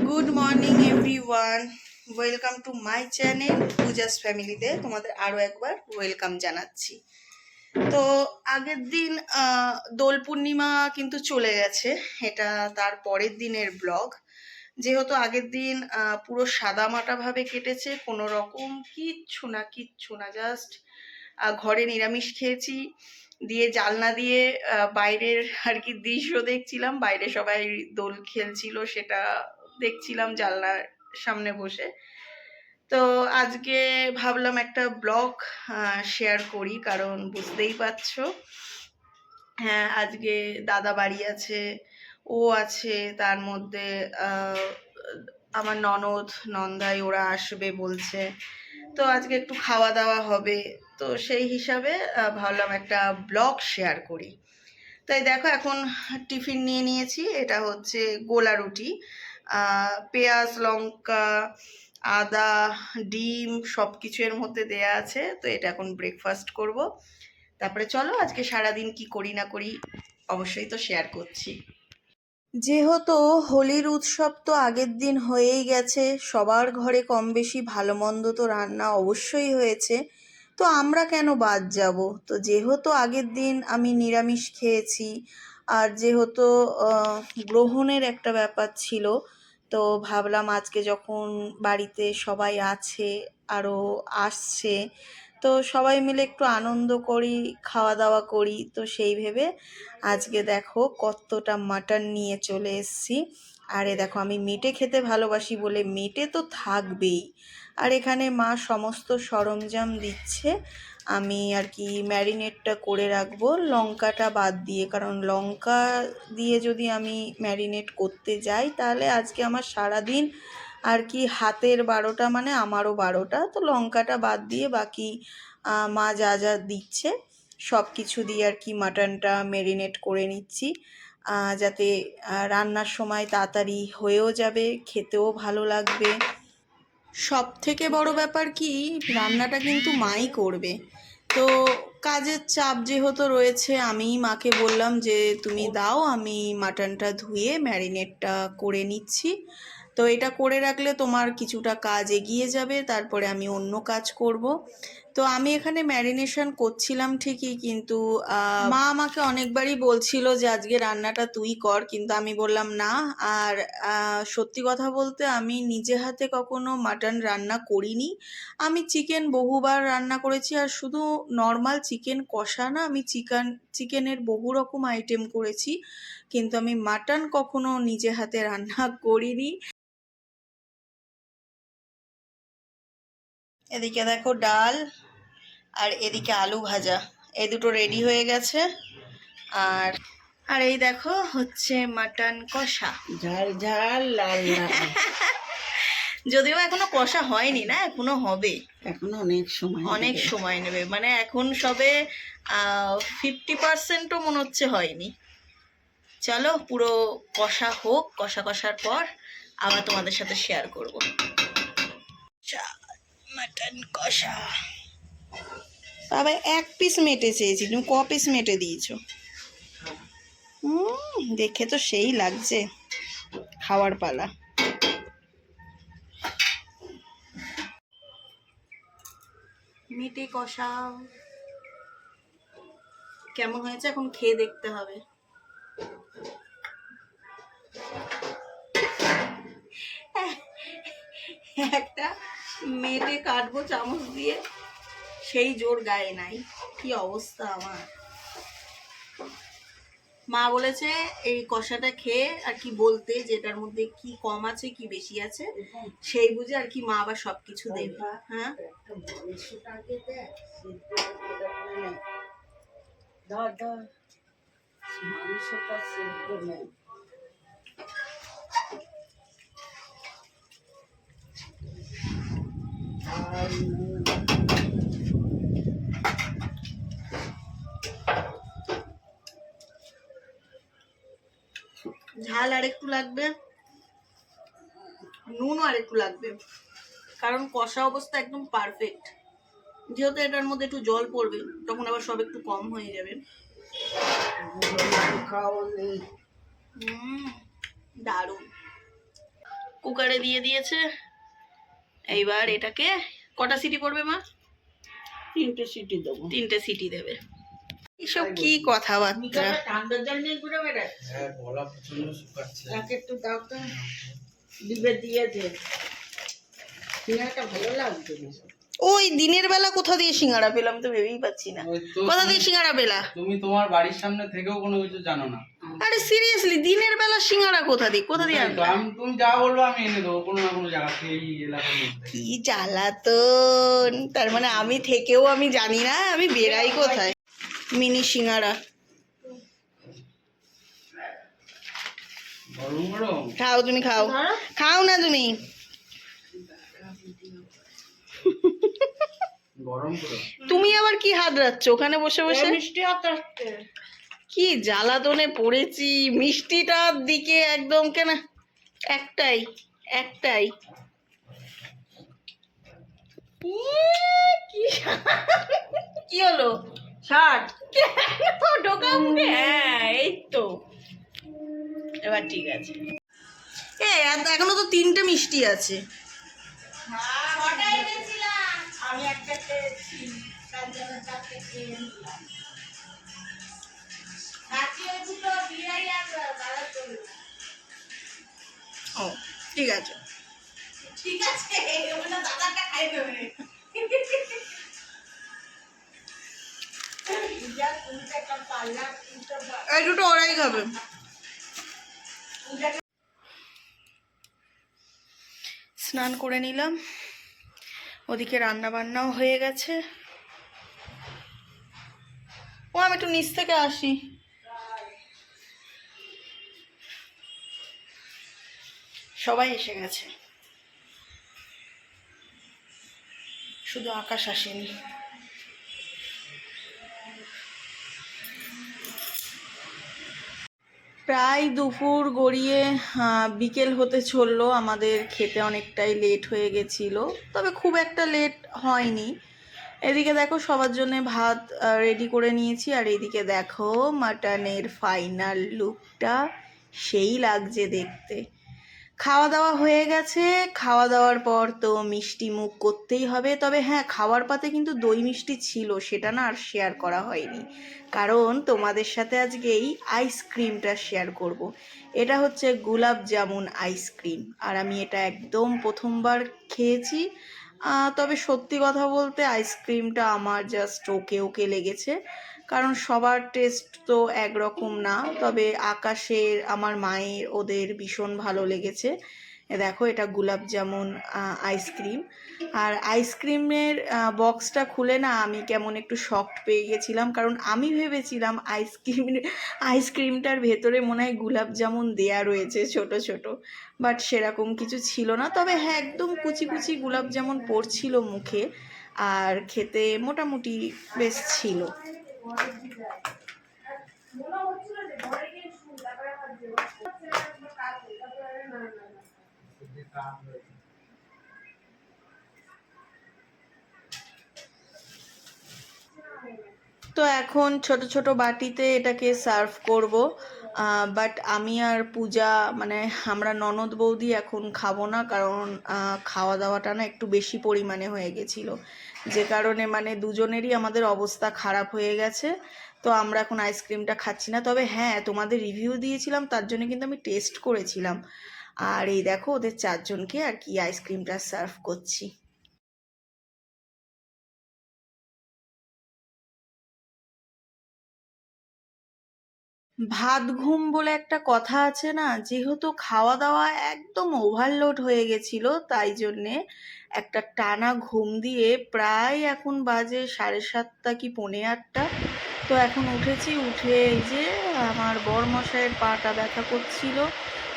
Good morning everyone, welcome to my channel Puja's ফ্যামিলিতে তোমাদের আরও একবার ওয়েলকাম জানাচ্ছি। তো আগের দিন দোল পূর্ণিমা কিন্তু চলে গেছে, এটা তার পরের দিনের ব্লগ। যেহেতু আগের দিন পুরো সাদামাটাভাবে কেটেছে, কোনো রকম কিচ্ছু না, জাস্ট ঘরে নিরামিষ খেয়েছি, দিয়ে জানলা দিয়ে বাইরের আর কি দৃশ্য দেখছিলাম, বাইরে সবাই দোল খেলছিল সেটা দেখছিলাম জানলার সামনে বসে। তো আজকে ভাবলাম একটা ব্লগ শেয়ার করি, কারণ বুঝতেই পারছো হ্যাঁ আজকে দাদা বাড়ি আছে, ও আছে, তার মধ্যে আমার ননদ নন্দাই ওরা আসবে বলছে। তো আজকে একটু খাওয়া দাওয়া হবে, তো সেই হিসাবে ভাবলাম একটা ব্লগ শেয়ার করি। তাই দেখো এখন টিফিন নিয়ে নিয়েছি, এটা হচ্ছে গোলা রুটি, পেঁয়াজ লঙ্কা আদা ডিম সব কিছু এর মধ্যে দেয়া আছে। তো এটা এখন ব্রেকফাস্ট করব, তারপরে চলো আজকে সারাদিন কি করি না করি অবশ্যই তো শেয়ার করছি। যেহেতু হোলির উৎসব তো আগের দিন হয়েই গেছে, সবার ঘরে কম বেশি ভালো মন্দ তো রান্না অবশ্যই হয়েছে, তো আমরা কেন বাদ যাব। তো যেহেতু আগের দিন আমি নিরামিষ খেয়েছি, আর যেহেতু গ্রহণের একটা ব্যাপার ছিল, তো ভাবলাম আজকে যখন বাড়িতে সবাই আছে আরও আসছে, তো সবাই মিলে একটু আনন্দ করি, খাওয়া দাওয়া করি। তো সেই ভেবে আজকে দেখো কতটা মাটন নিয়ে চলে এসেছি। আরে দেখো আমি মেটে খেতে ভালোবাসি বলে মেটে তো থাকবেই, আর এখানে মা সমস্ত সরঞ্জাম দিচ্ছে। আমি আর কি ম্যারিনেটটা করে রাখবো লঙ্কাটা বাদ দিয়ে, কারণ লঙ্কা দিয়ে যদি আমি ম্যারিনেট করতে যাই তাহলে আজকে আমার সারাদিন আর কি হাতের 12টা মানে আমারও 12টা। তো লঙ্কাটা বাদ দিয়ে বাকি মা যা যা দিচ্ছে সব কিছু দিয়ে আর কি মাটনটা ম্যারিনেট করে নিচ্ছি, যাতে রান্নার সময় তাড়াতাড়ি হয়েও যাবে, খেতেও ভালো লাগবে। সব থেকে বড় ব্যাপার কি, রান্নাটা কিন্তু মাই করবে। তো কাজের চাপ যেহেতু রয়েছে, আমি মাকে বললাম যে তুমি দাও, আমি মাটনটা ধুয়ে ম্যারিনেটটা করে নিচ্ছি। তো এটা করে রাখলে তোমার কিছুটা কাজ এগিয়ে যাবে, তারপরে আমি অন্য কাজ করব। তো আমি এখানে ম্যারিনেশন করছিলাম ঠিকই, কিন্তু মা আমাকে অনেকবারই বলছিল যে আজকে রান্নাটা তুই কর, কিন্তু আমি বললাম না। আর সত্যি কথা বলতে আমি নিজে হাতে কখনো মাটন রান্না করিনি। আমি চিকেন বহুবার রান্না করেছি, আর শুধু নর্মাল চিকেন কষা না, আমি চিকেনের বহু রকম আইটেম করেছি, কিন্তু আমি মাটন কখনো নিজে হাতে রান্না করিনি। এদিকে দেখো ডাল, আর এদিকে আলু ভাজা, এই দুটো রেডি হয়ে গেছে। আর আর এই দেখো হচ্ছে মাটন কষা, ঝাল ঝাল লাল লাল। যদিও এখনো কষা হয়নি, না এখনো হবে, এখনো অনেক সময় নেবে, মানে এখন সবে 50%ও মনে হচ্ছে হয়নি। চলো পুরো কষা হোক, কষার পর আবার তোমাদের সাথে শেয়ার করব। মাটন কষা, আবার এক পিস মেটে চেয়েছি, তুমি ক পিস মেটে দিয়েছো? দেখে তো সেই লাগছে, খাওয়ার পালা। মেটে কষা কেমন হয়েছে এখন খেয়ে দেখতে হবে। একটা মেটে কাটবো চামচ দিয়ে, সেই জোর গায়ে নাই, কি অবস্থা আমার। মা বলেছে এই কষাটা খেয়ে আর কি বলতে, যেটার মধ্যে কি কম আছে কি বেশি আছে সেই বুঝে আর কি মা আবার সবকিছু দেবে। হ্যাঁ ধর ধর মাংসটা সেদ্ধ নেই। ঝাল আর একটু লাগবে, নুনও আর একটু লাগবে, কারণ কষা অবস্থা একদম পারফেক্ট। যেহেতু এটার মধ্যে একটু জল পড়বে, তখন আবার সব একটু কম হয়ে যাবে। দারুণ। কুকারে দিয়ে দিয়েছে। এইবার এটাকে কটা সিটি পড়বে মা? 3টে সিটি দেবো। 3টে সিটি দেবে। এসব কি কথাবার্তা? ঠান্ডার জল নিয়ে ঘুরে বেড়াচ্ছে। হ্যাঁ, গলা প্রচন্ড শুকাচ্ছে। তাকে একটু দাও তো, দিবে দিয়ে দে। সিঙ্গাড়াটা ভালো লাগছে না। ওই দিনের বেলা কোথা দিয়ে সিঙ্গাড়া পেলাম তো ভেবেই পাচ্ছি না। ওই তো কোথা দিয়ে সিঙ্গাড়া পেলা? তুমি তোমার বাড়ির সামনে থেকেও কোনো কিছু জানো না। আরে সিরিয়াসলি দিনের বেলা সিঙ্গাড়া কোথা দিয়ে তো আনলা? তুমি যা বলবো আমি এনে দেবো কোনো না কোনো জায়গা থেকে, এই এলাকার মধ্যে। কি জ্বালাতন! তার মানে আমি থেকেও আমি জানি না আমি বেরাই কোথায়। মিনি সিঙ্গাড়া গরম গরম খাও, তুমি খাও। খাও না তুমি। গরম করে তুমি আবার কি হাত রাখছ ওখানে বসে বসে? মিষ্টি আস্তে আস্তে। কি জ্বালাতনে পড়েছি, মিষ্টিটার দিকে একদম কেন। একটাই একটাই কি হলো? ষাট। ঢোকা মুখে? হ্যাঁ এই তো, এবার ঠিক আছে। এখনো তো 3টে মিষ্টি আছে। আমি একটা খেয়েছি, কাঞ্চনের 4টে খেয়ে নিলাম। দুটো বিয়াই আছে, তারা চলবে। ও ঠিক আছে। ঠিক আছে, ওটা দাদাটা খাই দেবে। পূজা তুমি তো একটা পাল্লা কিনতে পারো। এই দুটো ওরাই খাবে। স্নান করে নিলাম, ওদিকে রান্না বান্নাও হয়ে গেছে। ও আমি একটু নিচ থেকে আসি। সবাই এসে গেছে, শুধু আকাশ আসেনি। প্রায় দুপুর গড়িয়ে বিকেল হতে চললো। আমাদের খেতে অনেকটাই লেট হয়ে গেছিলো, তবে খুব একটা লেট হয়নি। এদিকে দেখো সবার জন্য ভাত রেডি করে নিয়েছি, আর এদিকে দেখো মাটনের ফাইনাল লুকটা সেই লাগছে দেখতে। খাওয়া দাওয়া হয়ে গেছে, খাওয়া দাওয়ার পর তো মিষ্টি মুখ করতেই হবে। তবে হ্যাঁ, খাওয়ার পাতে কিন্তু দই মিষ্টি ছিল, সেটা না আর শেয়ার করা হয়নি, কারণ তোমাদের সাথে আজকে এই আইসক্রিমটা শেয়ার করব। এটা হচ্ছে গোলাপ জামুন আইসক্রিম, আর আমি এটা একদম প্রথমবার খেয়েছি। তবে সত্যি কথা বলতে আইসক্রিমটা আমার জাস্ট ওকে ওকে লেগেছে, কারণ সবার টেস্ট তো একরকম না। তবে আকাশের, আমার মায়ের, ওদের ভীষণ ভালো লেগেছে। দেখো এটা গোলাপ জামুন আইসক্রিম। আর আইসক্রিমের বক্সটা খুলে না আমি কেমন একটু শকড পেয়ে গেছিলাম, কারণ আমি ভেবেছিলাম আইসক্রিমটার ভেতরে মনে হয় গোলাপ জামুন দেয়া রয়েছে ছোট ছোট, বাট সেরকম কিছু ছিল না। তবে হ্যাঁ, একদম কুচি কুচি গোলাপ জামুন পড়ছিল মুখে, আর খেতে মোটামুটি বেশ ছিল। তো এখন ছোট ছোট বাটিতে এটাকে সার্ভ করব। বাট আমি আর পূজা, মানে আমরা ননদ বৌদি এখন খাবো না, কারণ খাওয়া দাওয়াটা না একটু বেশি পরিমাণে হয়ে গেছিলো, যে কারণে মানে দুজনেরই আমাদের অবস্থা খারাপ হয়ে গেছে। তো আমরা এখন আইসক্রিমটা খাচ্ছি না। তবে হ্যাঁ, তোমাদের রিভিউ দিয়েছিলাম, তার জন্য কিন্তু আমি টেস্ট করেছিলাম। আর এই দেখো ওদের 4জনকে আর কি আইসক্রিমটা সার্ভ করছি। ভাত ঘুম বলে একটা কথা আছে না, যেহেতু খাওয়া দাওয়া একদম ওভারলোড হয়ে গেছিল, তাই জন্যে একটা টানা ঘুম দিয়ে প্রায় এখন বাজে 7:30 কি 7:45। তো এখন উঠেছি, উঠে এই যে আমার বরমশাইয়ের পাটা ব্যথা করছিল,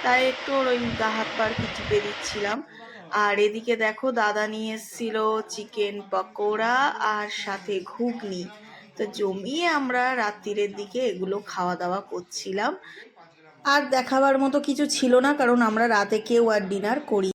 তাই একটু ওর ওই গা হাত পা আর কি টিপে দিচ্ছিলাম। আর এদিকে দেখো দাদা নিয়ে এসেছিল চিকেন পকোড়া আর সাথে ঘুগনি। তো জমিয়ে আমরা রাত্রিরের দিকে এগুলো খাওয়া দাওয়া করছিলাম। আর দেখাবার মতো কিছু ছিল না, কারণ আমরা রাতে কেউ আর ডিনার করি।